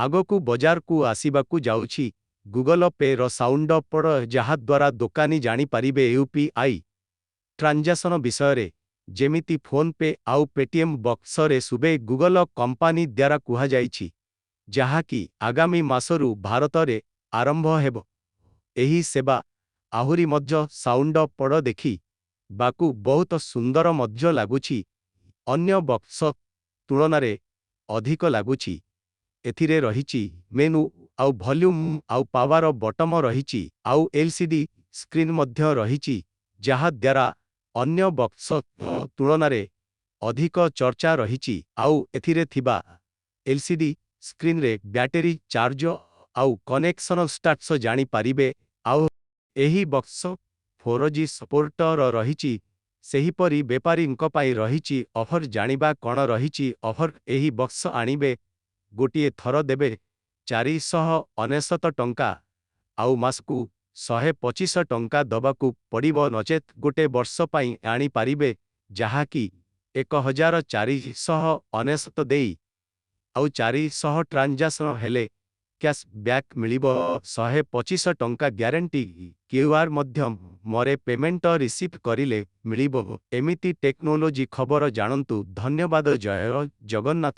ଆଗକୁ ବଜାରକୁ ଆସିବାକୁ ଯାଉଛି ଗୁଗଲ ପେର ସାଉଣ୍ଡ ଅପ୍ ଯାହାଦ୍ୱାରା ଦୋକାନୀ ଜାଣିପାରିବେ ୟୁପିଆଇ ଟ୍ରାଞ୍ଜାକ୍ସନ ବିଷୟରେ, ଯେମିତି ଫୋନ୍ ପେ ଆଉ ପେଟିଏମ୍ ବକ୍ସରେ ସୁବେ ଗୁଗଲ କମ୍ପାନୀ ଦ୍ୱାରା କୁହାଯାଇଛି, ଯାହାକି ଆଗାମୀ ମାସରୁ ଭାରତରେ ଆରମ୍ଭ ହେବ। ଏହି ସେବା ଆହୁରି ମଧ୍ୟ ସାଉଣ୍ଡ ଅପ୍ ଦେଖିବାକୁ ବହୁତ ସୁନ୍ଦର ମଧ୍ୟ ଲାଗୁଛି। ଅନ୍ୟ ବକ୍ସ ତୁଳନାରେ ଅଧିକ ଲାଗୁଛି। ଏଥିରେ ରହିଛି ମେନୁ ଆଉ ଭଲ୍ୟୁମ୍ ଆଉ ପାୱାର ବଟମ ରହିଛି ଆଉ ଏଲ୍‌ସିଡି ସ୍କ୍ରିନ୍ ମଧ୍ୟ ରହିଛି, ଯାହାଦ୍ୱାରା ଅନ୍ୟ ବକ୍ସ ତୁଳନାରେ ଅଧିକ ଚର୍ଚ୍ଚା ରହିଛି ଆଉ ଏଥିରେ ଥିବା ଏଲ୍‌ସିଡି ସ୍କ୍ରିନ୍‌ରେ ବ୍ୟାଟେରୀ ଚାର୍ଜ ଆଉ କନେକ୍ସନ ଷ୍ଟାଟସ ଜାଣିପାରିବେ। ଆଉ ଏହି ବକ୍ସ 4G ସପୋର୍ଟ ରହିଛି। ସେହିପରି ବେପାରୀଙ୍କ ପାଇଁ ରହିଛି ଅଫର୍। ଜାଣିବା କ'ଣ ରହିଛି ଅଫର୍? ଏହି ବକ୍ସ ଆଣିବେ, ଗୋଟିଏ ଥର ଦେବେ 499 ଟଙ୍କା ଆଉ ମାସକୁ 125 ଟଙ୍କା ଦବାକୁ ପଡ଼ିବ, ନଚେତ୍ ଗୋଟେ ବର୍ଷ ପାଇଁ ଆଣିପାରିବେ, ଯାହାକି 1499 ଦେଇ ଆଉ 400 ଟ୍ରାଞ୍ଜାକ୍ସନ ହେଲେ କ୍ୟାଶ୍ ବ୍ୟାକ୍ ମିଳିବ 125 ଟଙ୍କା ଗ୍ୟାରେଣ୍ଟି କ୍ୟୁଆର୍ ମାଧ୍ୟମରେ ପେମେଣ୍ଟ ରିସିଭ୍ କରିଲେ ମିଳିବ। ଏମିତି ଟେକ୍ନୋଲୋଜି ଖବର ଜାଣନ୍ତୁ। ଧନ୍ୟବାଦ। ଜୟ ଜଗନ୍ନାଥ।